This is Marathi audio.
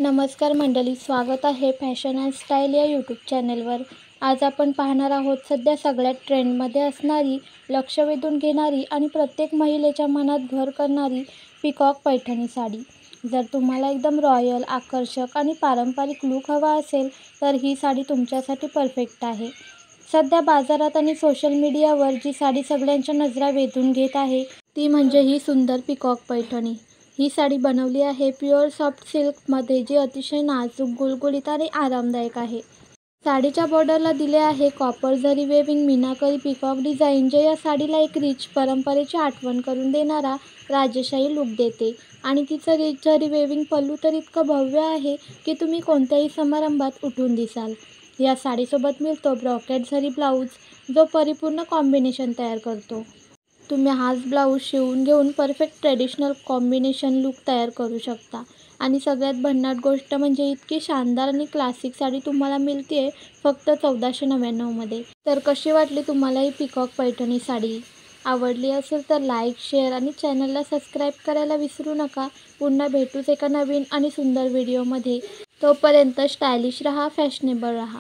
नमस्कार मंडळी, स्वागत आहे फॅशन अँड स्टाईल या यूट्यूब चॅनलवर। आज आपण पाहणार आहोत सध्या सगळ्यात ट्रेंडमध्ये असणारी, लक्ष वेधून घेणारी आणि प्रत्येक महिलेच्या मनात घर करणारी पीकॉक पैठणी साडी। जर तुम्हाला एकदम रॉयल, आकर्षक आणि पारंपरिक लूक हवा असेल तर ही साडी तुमच्यासाठी परफेक्ट आहे। सध्या बाजारात आणि सोशल मीडियावर जी साडी सगळ्यांच्या नजरा वेधून घेत आहे ती म्हणजे ही सुंदर पीकॉक पैठणी। ही साडी बनवली आहे प्युअर सॉफ्ट सिल्कमध्ये, जी अतिशय नाजूक, गुळगुळीत आणि आरामदायक आहे। साडीच्या बॉर्डरला दिले आहे कॉपर जरी वेविंग मीनाकरी पीकॉक डिझाईन, जे या साडीला एक रिच परंपरेची आठवण करून देणारा राजशाही लूक देते। आणि तिचं रिच जरी वेविंग पल्लू तर इतकं भव्य आहे की तुम्ही कोणत्याही समारंभात उठून दिसाल। या साडीसोबत मिळतो ब्रॉकेट जरी ब्लाऊज, जो परिपूर्ण कॉम्बिनेशन तयार करतो। तुम्ही हाच ब्लाऊज शिवून घेऊन परफेक्ट ट्रेडिशनल कॉम्बिनेशन लूक तयार करू शकता। आणि सगळ्यात भन्नाट गोष्ट म्हणजे इतकी शानदार आणि क्लासिक साडी तुम्हाला मिळतेय फक्त 1499 मध्ये। तर कशी वाटली तुम्हाला ही पीकॉक पैठणी साडी? आवडली असेल तर लाईक, शेअर आणि चॅनलला सबस्क्राईब करायला विसरू नका। पुन्हा भेटूच एका नवीन आणि सुंदर व्हिडिओमध्ये। तोपर्यंत स्टायलिश रहा, फॅशनेबल रहा।